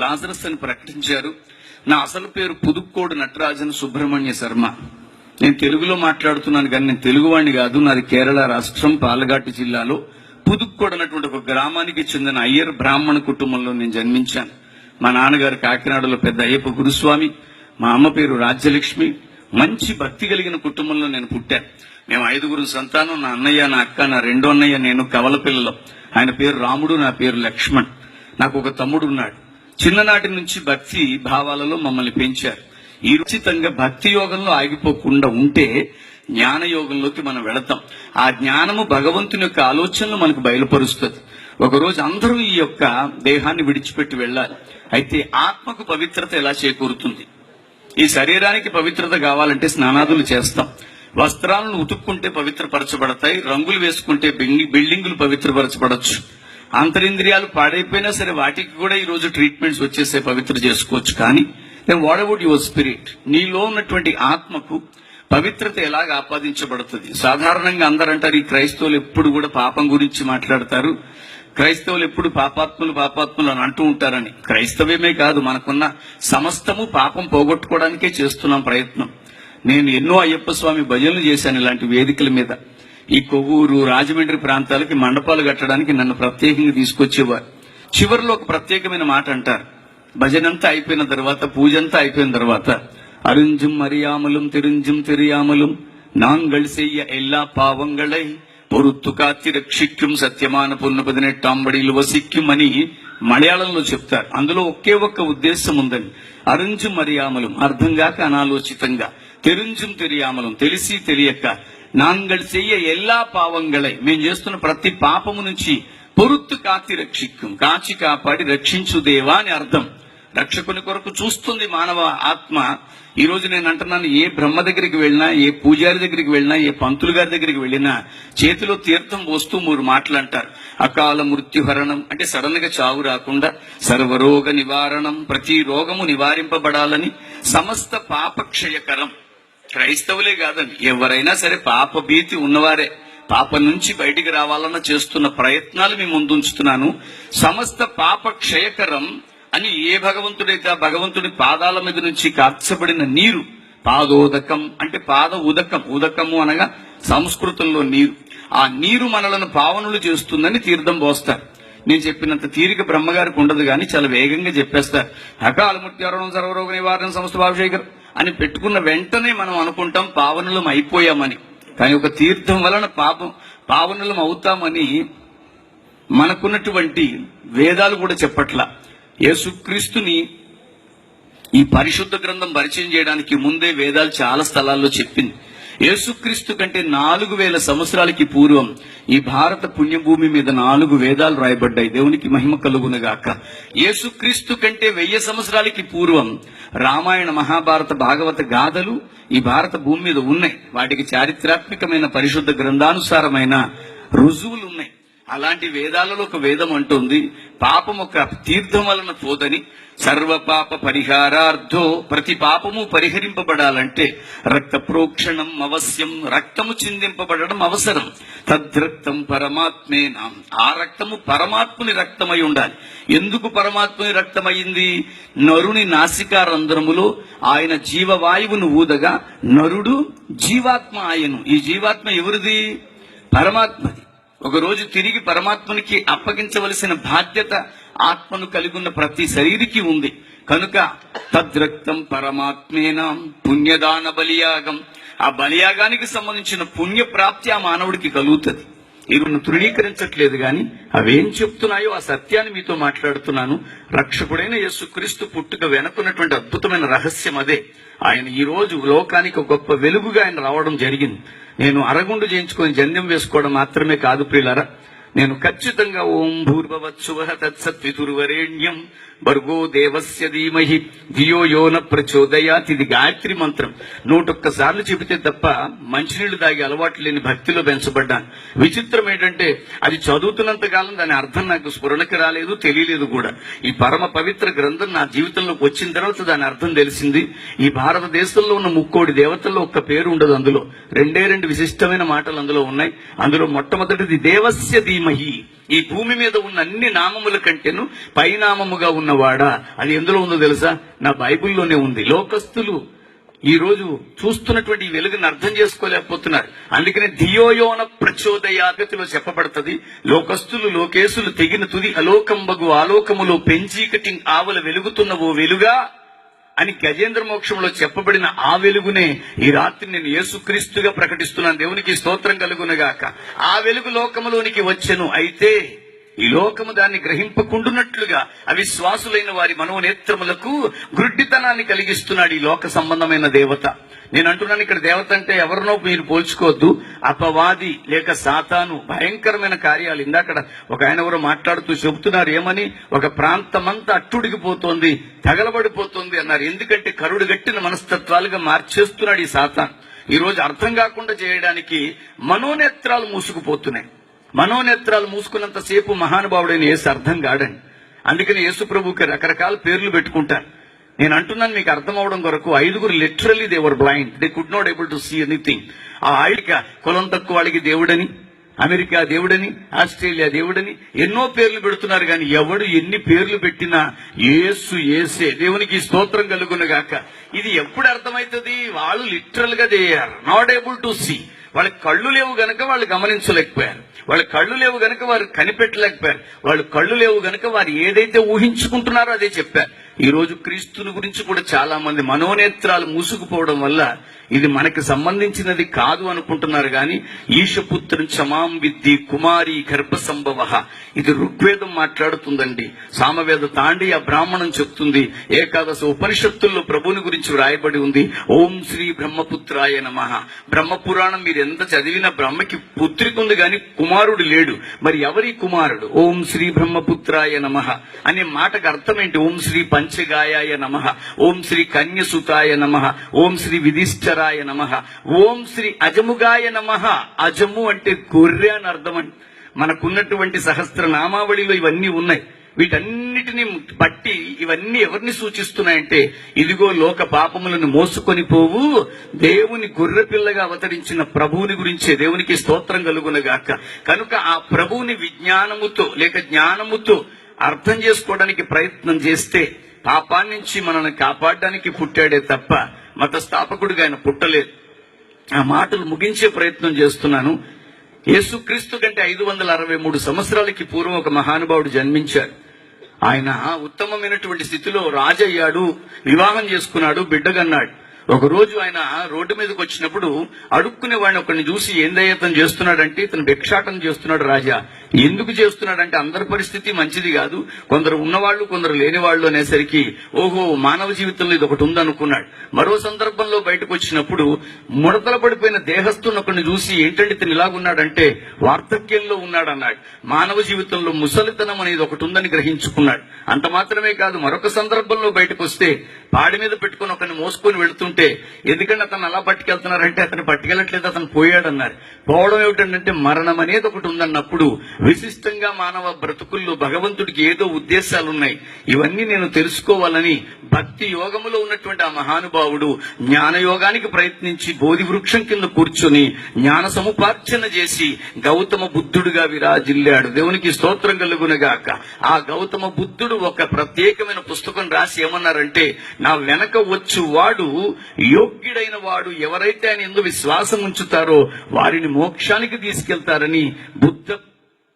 Lazarus అని ప్రకటించారు. నా అసలు పేరు పుదుక్కోడు నటరాజన్ సుబ్రహ్మణ్య శర్మ. నేను తెలుగులో మాట్లాడుతున్నాను కానీ నేను తెలుగువాణ్ణి కాదు. నాది కేరళ రాష్ట్రం పాలఘాట్ జిల్లాలో పుదుక్కోడు అన్నటువంటి ఒక గ్రామానికి చెందిన అయ్యర్ బ్రాహ్మణ కుటుంబంలో నేను జన్మించాను. మా నాన్నగారు కాకినాడలో పెద్ద అయ్యప్ప గురుస్వామి, మా అమ్మ పేరు రాజ్యలక్ష్మి. మంచి భక్తి కలిగిన కుటుంబంలో నేను పుట్టాను. మేము 5 సంతానం. నా అన్నయ్య, నా అక్క, నా రెండో అన్నయ్య, నేను కవల పిల్లలు. ఆయన పేరు రాముడు, నా పేరు లక్ష్మణ్. నాకు ఒక తమ్ముడు ఉన్నాడు. చిన్ననాటి నుంచి భక్తి భావాలలో మమ్మల్ని పెంచారు. ఈ ఉచితంగా భక్తి యోగంలో ఆగిపోకుండా ఉంటే జ్ఞాన యోగంలోకి మనం వెళతాం. ఆ జ్ఞానము భగవంతుని యొక్క ఆలోచనలు మనకు బయలుపరుస్తుంది. ఒకరోజు అందరూ ఈ యొక్క దేహాన్ని విడిచిపెట్టి వెళ్ళాలి. అయితే ఆత్మకు పవిత్రత ఎలా చేకూరుతుంది? ఈ శరీరానికి పవిత్రత కావాలంటే స్నానాదులు చేస్తాం. వస్త్రాలను ఉతుక్కుంటే పవిత్రపరచబడతాయి. రంగులు వేసుకుంటే బిల్డింగులు పవిత్రపరచబడచ్చు. అంతరింద్రియాలు పాడైపోయినా సరే వాటికి కూడా ఈ రోజు ట్రీట్మెంట్స్ వచ్చేసే పవిత్ర చేసుకోవచ్చు. కానీ వాట్ అబౌట్ యువర్ స్పిరిట్? నీలో ఉన్నటువంటి ఆత్మకు పవిత్రత ఎలాగ ఆపాదించబడుతుంది? సాధారణంగా అందరంటారు ఈ క్రైస్తవులు ఎప్పుడు కూడా పాపం గురించి మాట్లాడతారు, క్రైస్తవులు ఎప్పుడు పాపాత్ములు అని అంటూ ఉంటారని. క్రైస్తవ్యమే కాదు, మనకున్న సమస్తము పాపం పోగొట్టుకోవడానికే చేస్తున్నాం ప్రయత్నం. నేను ఎన్నో అయ్యప్ప స్వామి భజనలు చేశాను ఇలాంటి వేదికల మీద. ఈ కొవ్వూరు, రాజమండ్రి ప్రాంతాలకి మండపాలు కట్టడానికి నన్ను ప్రత్యేకంగా తీసుకొచ్చేవారు. చివరిలో ఒక ప్రత్యేకమైన మాట అంటారు. భజనంతా అయిపోయిన తర్వాత, పూజంతా అయిపోయిన తర్వాత, అరుంజుం అరియామలం తిరుంజుం తెరియామలం నాంగళ్ సెయ్య ఎల్లా పావంగళై పొరుత్తు కాత్తి రక్షిక్యం సత్యమాన పున్నపదినెట్టాంబడిలు వసిక్యం అని మలయాళంలో చెప్తారు. అందులో ఒకే ఒక్క ఉద్దేశం ఉందని. అరుంజుం అరియామలం అర్థం కాక అనాలోచితంగా, తెరుంజుం తెరియామలం తెలిసి తెలియక, నాంగళ్ చెయ్య ఎల్లా పావంగళై మేము చేస్తున్న ప్రతి పాపము నుంచి పొరుత్తు కాతి రక్షిక్యం కాచి కాపాడి రక్షించు దేవా అని అర్థం. రక్షకుని కొరకు చూస్తుంది మానవ ఆత్మ. ఈ రోజు నేను అంటున్నాను, ఏ బ్రహ్మ దగ్గరికి వెళ్ళినా, ఏ పూజారి దగ్గరికి వెళ్ళినా, ఏ పంతులు గారి దగ్గరికి వెళ్ళినా చేతిలో తీర్థం పోస్తూ 3 మాటలు అంటారు. అకాల మృత్యుహరణం అంటే సడన్ గా చావు రాకుండా, సర్వరోగ నివారణం ప్రతి రోగము నివారింపబడాలని, సమస్త పాపక్షయకరం. క్రైస్తవులే కాదండి, ఎవరైనా సరే పాప భీతి ఉన్నవారే. పాపం నుంచి బయటికి రావాలన్న చేస్తున్న ప్రయత్నాలు మీ ముందుంచుతున్నాను. సమస్త పాప క్షయకరం అని ఏ భగవంతుడైతే ఆ భగవంతుడి పాదాల మీద నుంచి కార్చబడిన నీరు, పాదోదకం అంటే పాద ఉదకం, ఉదకము అనగా సంస్కృతంలో నీరు. ఆ నీరు మనలను పావనులు చేస్తుందని తీర్థం పోస్తారు. నేను చెప్పినంత తీరిక బ్రహ్మగారికి ఉండదు కానీ చాలా వేగంగా చెప్పేస్తారు. అకాల మృత్యుహరణం సర్వరోగ నివారణ సమస్త పాపక్షయకరం అని పెట్టుకున్న వెంటనే మనం అనుకుంటాం పావనులం అయిపోయామని. కానీ ఒక తీర్థం వలన పావనులం అవుతామని మనకున్నటువంటి వేదాలు కూడా చెప్పట్లా. యేసుక్రీస్తుని ఈ పరిశుద్ధ గ్రంథం పరిచయం చేయడానికి ముందే వేదాలు చాలా స్థలాల్లో చెప్పింది. యేసుక్రీస్తు కంటే 4000 సంవత్సరాలకి పూర్వం ఈ భారత పుణ్యభూమి మీద 4 వేదాలు రాయబడ్డాయి. దేవునికి మహిమ కలుగునుగాక. యేసుక్రీస్తు కంటే 1000 సంవత్సరాలకి పూర్వం రామాయణ, మహాభారత, భాగవత గాథలు ఈ భారత భూమి మీద ఉన్నాయి. వాటికి చారిత్రాత్మకమైన పరిశుద్ధ గ్రంథానుసారమైన రుజువులు ఉన్నాయి. అలాంటి వేదాలలో ఒక వేదం అంటుంది, పాపం ఒక తీర్థం వలన పోదని, సర్వ పాప పరిహారార్థో ప్రతి పాపము పరిహరింపబడాలంటే రక్త ప్రోక్షణం అవశ్యం, రక్తము చిందింపబడడం అవసరం. తద్రక్తం పరమాత్మేనా, ఆ రక్తము పరమాత్ముని రక్తమై ఉండాలి. ఎందుకు పరమాత్ముని రక్తమైంది? నరుని నాసికారంధ్రములో ఆయన జీవవాయువును ఊదగా నరుడు జీవాత్మ ఆయను. ఈ జీవాత్మ ఎవరిది? పరమాత్మది. ఒకరోజు తిరిగి పరమాత్మనికి అప్పగించవలసిన బాధ్యత ఆత్మను కలిగి ఉన్న ప్రతి శరీరికి ఉంది. కనుక తద్రక్తం పరమాత్మేనా పుణ్యదాన బలియాగం, ఆ బలియాగానికి సంబంధించిన పుణ్యప్రాప్తి ఆ మానవుడికి కలుగుతుంది. ఇవి తృణీకరించట్లేదు కానీ అవేం చెప్తున్నాయో ఆ సత్యాన్ని మీతో మాట్లాడుతున్నాను. రక్షకుడైన యేసుక్రీస్తు పుట్టుక వెనుకున్నటువంటి అద్భుతమైన రహస్యం అదే. ఆయన ఈ రోజు లోకానికి ఒక గొప్ప వెలుగుగా ఆయన రావడం జరిగింది. నేను అరగుండు చేయించుకొని జన్యం వేసుకోవడం మాత్రమే కాదు ప్రియులారా, నేను ఖచ్చితంగా ఓం భూర్భవత్సువః తత్సత్వితుర్వరేణ్యం భర్గో దేవస్య ధీమహి ధియో యో న ప్రచోదయాత్. ఇది గాయత్రి మంత్రం 101 సార్లు చెబితే తప్ప మంచినీళ్లు తాగే అలవాటు లేని భక్తిలో పెంచబడ్డాను. విచిత్రం ఏంటంటే అది చదువుతున్నంత కాలం దాని అర్థం నాకు స్ఫురణకి రాలేదు, తెలియలేదు కూడా. ఈ పరమ పవిత్ర గ్రంథం నా జీవితంలోకి వచ్చిన తర్వాత దాని అర్థం తెలిసింది. ఈ భారతదేశంలో ఉన్న 3 దేవతల్లో ఒక్క పేరు ఉండదు అందులో. 2 విశిష్టమైన మాటలు అందులో ఉన్నాయి. అందులో మొట్టమొదటిది దేవస్య ధీమహి. ధీమహి, ఈ భూమి మీద ఉన్న అన్ని నామముల కంటేను పైనామముగా ఉన్నవాడా. అది ఎందులో ఉందో తెలుసా? నా బైబిల్లోనే ఉంది. లోకస్తులు ఈ రోజు చూస్తున్నటువంటి ఈ వెలుగుని అర్థం చేసుకోలేకపోతున్నారు. అందుకనే ధియోయోన ప్రచోదయాగతిలో చెప్పబడుతుంది, లోకస్తులు లోకేశులు తెగిన తుది అలోకంబగు ఆలోకములో పెంచీకటి ఆవల వెలుగుతున్న ఓ వెలుగా అని గజేంద్ర మోక్షంలో చెప్పబడిన ఆ వెలుగునే ఈ రాత్రి నేను యేసుక్రీస్తుగా ప్రకటిస్తున్నాను. దేవునికి స్తోత్రం కలుగునగాక. ఆ వెలుగు లోకములోనికి వచ్చెను. అయితే ఈ లోకము దాన్ని గ్రహింపకుండునట్లుగా అవిశ్వాసులైన వారి మనోనేత్రములకు గ్రుడ్డితనాన్ని కలిగిస్తున్నాడు ఈ లోక సంబంధమైన దేవత. నేను అంటున్నాను, ఇక్కడ దేవత అంటే ఎవరినో మీరు పోల్చుకోవద్దు. అపవాది లేక సాతాను భయంకరమైన కార్యాలు. ఇందాక ఒక ఆయన ఎవరో మాట్లాడుతూ చెబుతున్నారు, ఏమని, ఒక ప్రాంతమంతా అట్టుడిగిపోతోంది, తగలబడిపోతుంది అన్నారు. ఎందుకంటే కరుడు గట్టిన మనస్తత్వాలుగా మార్చేస్తున్నాడు ఈ సాతాను. ఈ రోజు అర్థం కాకుండా చేయడానికి మనోనేత్రాలు మూసుకుపోతున్నాయి. మనోనేత్రాలు మూసుకున్నంతసేపు మహానుభావుడైన యేసు అర్థం కాడండి. అందుకని యేసు ప్రభుకి రకరకాల పేర్లు పెట్టుకుంటారు. నేను అంటున్నాను మీకు అర్థం అవడం కొరకు, 5 literally they were blind, they could not able to see anything. ఆ ఐడిక కులం తక్కువ వాళ్ళకి దేవుడని, అమెరికా దేవుడని, ఆస్ట్రేలియా దేవుడని ఎన్నో పేర్లు పెడుతున్నారు. కానీ ఎవడు ఎన్ని పేర్లు పెట్టినా యేసు యేసే. దేవునికి స్తోత్రం కలుగునగాక. ఇది ఎప్పుడు అర్థమవుతుంది? వాళ్ళు లిటరల్ గా they are not able to see. వాళ్ళకి కళ్ళు లేవు గనక వాళ్ళు గమనించలేకపోయారు. వాళ్ళ కళ్ళు లేవు గనక వారు కనిపెట్టలేకపోయారు. వాళ్ళు కళ్ళు లేవు గనక వారు ఏదైతే ఊహించుకుంటున్నారో అదే చెప్పారు. ఈ రోజు క్రీస్తుని గురించి కూడా చాలా మంది మనోనేత్రాలు మూసుకుపోవడం వల్ల ఇది మనకి సంబంధించినది కాదు అనుకుంటున్నారు. కానీ ఈశపుత్రం చమాం విద్ది కుమారి గర్భ సంభవ, ఇది ఋగ్వేదం మాట్లాడుతుందండి. సామవేద తాండి ఆ బ్రాహ్మణం చెప్తుంది. ఏకాదశ ఉపనిషత్తుల్లో ప్రభుని గురించి వ్రాయబడి ఉంది. ఓం శ్రీ బ్రహ్మపుత్రాయ నమః. బ్రహ్మపురాణం మీరు ఎంత చదివినా బ్రహ్మకి పుత్రిక ఉంది కానీ కుమారుడు లేడు. మరి ఎవరి కుమారుడు? ఓం శ్రీ బ్రహ్మపుత్రాయ నమః అనే మాటకు అర్థం ఏంటి? ఓం శ్రీ పంచగాయాయ నమః, ఓం శ్రీ కన్యసుతాయ నమః, ఓం శ్రీ విధిష్ఠరాయ నమః, ఓం శ్రీ అజముగాయ నమః. అజము అంటే గొర్రె అని అర్థం అండి. మనకున్నటువంటి సహస్ర నామావళిలో ఇవన్నీ ఉన్నాయి. వీటన్నిటిని బట్టి ఇవన్నీ ఎవరిని సూచిస్తున్నాయంటే, ఇదిగో లోక పాపములను మోసుకొని పోవు దేవుని గొర్రె పిల్లగా అవతరించిన ప్రభువుని గురించే. దేవునికి స్తోత్రం కలుగునగాక. కనుక ఆ ప్రభువుని విజ్ఞానముతో లేక జ్ఞానముతో అర్థం చేసుకోవడానికి ప్రయత్నం చేస్తే పాపాన్ని నుంచి మనల్ని కాపాడడానికి పుట్టాడే తప్ప మత స్థాపకుడిగా ఆయన పుట్టలేదు. ఆ మాటలు ముగించే ప్రయత్నం చేస్తున్నాను. యేసుక్రీస్తు కంటే 563 సంవత్సరాలకి పూర్వం ఒక మహానుభావుడు జన్మించాడు. ఆయన ఉత్తమమైనటువంటి స్థితిలో రాజయ్యాడు, వివాహం చేసుకున్నాడు, బిడ్డగన్నాడు. ఒక రోజు ఆయన రోడ్డు మీదకి వచ్చినప్పుడు అడుక్కునే వాడిని ఒకరిని చూసి, ఏందయ్య ఇతను చేస్తున్నాడంటే, ఇతను భిక్షాటన చేస్తున్నాడు రాజా. ఎందుకు చేస్తున్నాడంటే, అందరి పరిస్థితి మంచిది కాదు, కొందరు ఉన్నవాళ్లు కొందరు లేని వాళ్ళు అనేసరికి ఓహో మానవ జీవితంలో ఇది ఒకటి ఉందనుకున్నాడు. మరో సందర్భంలో బయటకు వచ్చినప్పుడు ముడతల పడిపోయిన దేహస్తున్న ఒకరిని చూసి, ఏంటంటే ఇతను ఇలాగున్నాడంటే వార్ధక్యంలో ఉన్నాడన్నాడు. మానవ జీవితంలో ముసలితనం అనేది ఒకటి ఉందని గ్రహించుకున్నాడు. అంత మాత్రమే కాదు, మరొక సందర్భంలో బయటకు వస్తే పాడి మీద పెట్టుకుని ఒకరిని మోసుకొని వెళుతుంటే, ఎందుకంటే అతను అలా పట్టుకెళ్తున్నారంటే అతను పట్టుకెళ్ళట్లేదు, అతను పోయాడన్నారు. పోవడం ఏమిటంటే మరణం అనేది ఒకటి ఉందన్నప్పుడు విశిష్టంగా మానవ బ్రతుకుల్లో భగవంతుడికి ఏదో ఉద్దేశాలున్నాయి. ఇవన్నీ నేను తెలుసుకోవాలని భక్తి యోగములో ఉన్నటువంటి ఆ మహానుభావుడు జ్ఞానయోగానికి ప్రయత్నించి బోధి వృక్షం కింద కూర్చొని జ్ఞాన సముపార్జన చేసి గౌతమ బుద్ధుడుగా విరాజిల్లాడు. దేవునికి స్తోత్రం కలుగునగాక. ఆ గౌతమ బుద్ధుడు ఒక ప్రత్యేకమైన పుస్తకం రాసి ఏమన్నారంటే, నా వెనక వచ్చువాడు యోగ్యుడైన వాడు, ఎవరైతే ఆయన యందు విశ్వాసం ఉంచుతారో వారిని మోక్షానికి తీసుకెళ్తారని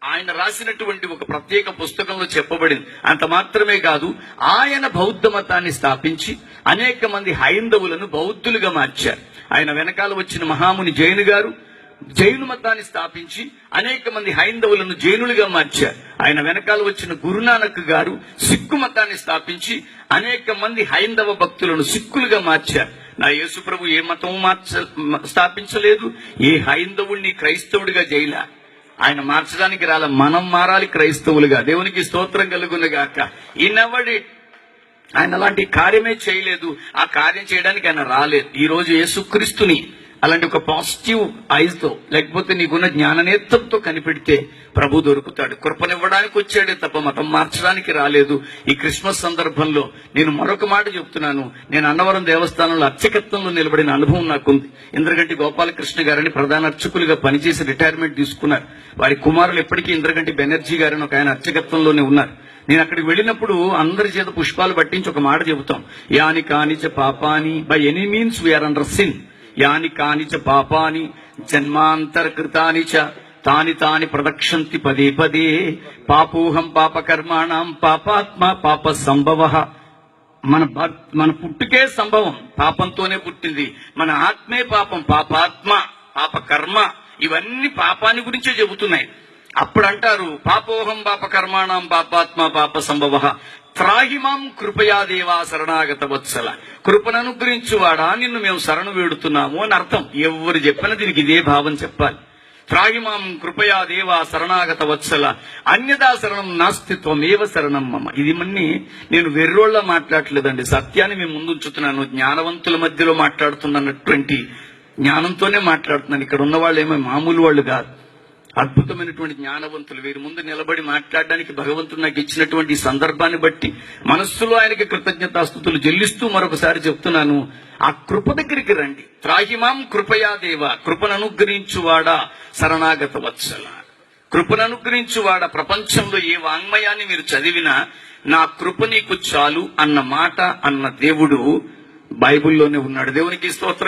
ఆయన రాసినటువంటి ఒక ప్రత్యేక పుస్తకంలో చెప్పబడింది. అంత మాత్రమే కాదు, ఆయన బౌద్ధ మతాన్ని స్థాపించి అనేక మంది హైందవులను బౌద్ధులుగా మార్చారు. ఆయన వెనకాల వచ్చిన మహాముని జైను గారు జైను మతాన్ని స్థాపించి అనేక మంది హైందవులను జైనులుగా మార్చారు. ఆయన వెనకాల వచ్చిన గురునానక్ గారు సిక్కు మతాన్ని స్థాపించి అనేక మంది హైందవ భక్తులను సిక్కులుగా మార్చారు. నా యేసు ప్రభు ఏ మతము స్థాపించలేదు, ఏ హైందవుడిని క్రైస్తవుడిగా జైలా. ఆయన మార్చడానికి రాల, మనం మారాలి క్రైస్తవులుగా. దేవునికి స్తోత్రం కలుగునగాక. ఆయన అలాంటి కార్యమే చేయలేదు, ఆ కార్యం చేయడానికి ఆయన రాలేదు. ఈ రోజు యేసుక్రీస్తుని అలాంటి ఒక పాజిటివ్ ఐజ్ తో, లేకపోతే నీకున్న జ్ఞాననేత్రంతో కనిపెడితే ప్రభు దొరుకుతాడు. కృపనివ్వడానికి వచ్చాడే తప్ప మతం మార్చడానికి రాలేదు. ఈ క్రిస్మస్ సందర్భంలో నేను మరొక మాట చెప్తున్నాను. నేను అన్నవరం దేవస్థానంలో అర్చకత్వంలో నిలబడిన అనుభవం నాకుంది. ఇంద్రగంటి గోపాలకృష్ణ గారని ప్రధాన అర్చకులుగా పనిచేసి రిటైర్మెంట్ తీసుకున్నారు. వారి కుమారులు ఎప్పటికీ ఇంద్రగంటి బెనర్జీ గారని ఒక ఆయన అర్చకత్వంలోనే ఉన్నారు. నేను అక్కడికి వెళ్ళినప్పుడు అందరి చేత పుష్పాలు పట్టించి ఒక మాట చెబుతాం, యాని కానిచ పాపాని, by any means we're under sin, యాని కానిచ పాపాని జన్మాంతరకృతాని చ తాని తాని ప్రదక్షంతి పదే పదే, పాపోహం పాపకర్మాణం పాపాత్మ పాప సంభవ. మన పుట్టుకే సంభవం, పాపంతోనే పుట్టింది. మన ఆత్మే పాపం, పాపాత్మ పాపకర్మ, ఇవన్నీ పాపాన్ని గురించే చెబుతున్నాయి. అప్పుడు అంటారు, పాపోహం పాపకర్మాణం పాపాత్మ పాప సంభవ, త్రాహిమాం కృపయా దేవా శరణాగత వత్సల. కృపను అనుగ్రహించువాడా నిన్ను మేము శరణు వేడుతున్నాము అని అర్థం. ఎవరు చెప్పినా దీనికి ఇదే భావం చెప్పాలి. త్రాహిమాం కృపయా దేవా శరణాగత వత్సల, అన్యదా శరణం నాస్తిత్వమేవ శరణం మమ. ఇది మన్ని నేను వెర్రోళ్ళ మాట్లాడలేదండి, సత్యాన్ని మేము ముందుంచుతున్నాను. జ్ఞానవంతుల మధ్యలో మాట్లాడుతున్నటువంటి జ్ఞానంతోనే మాట్లాడుతున్నాను. ఇక్కడ ఉన్న వాళ్ళు ఏమో మామూలు వాళ్ళు కాదు, అద్భుతమైనటువంటి జ్ఞానవంతులు. వీరి ముందు నిలబడి మాట్లాడడానికి భగవంతుడు నాకు ఇచ్చినటువంటి సందర్భాన్ని బట్టి మనస్సులో ఆయనకి కృతజ్ఞతాస్తుతులు చెల్లిస్తూ మరొకసారి చెప్తున్నాను, ఆ కృప దగ్గరికి రండి. త్రాహిమాం కృపయా దేవ, కృపను అనుగ్రహించువాడా శరణాగత వత్సల. కృపను అనుగ్రహించువాడా, ప్రపంచంలో ఏ వాంగ్మయాన్ని మీరు చదివినా నా కృప నీకు చాలు అన్న మాట అన్న దేవుడు బైబిల్లోనే ఉన్నాడు. దేవునికి స్తోత్రం.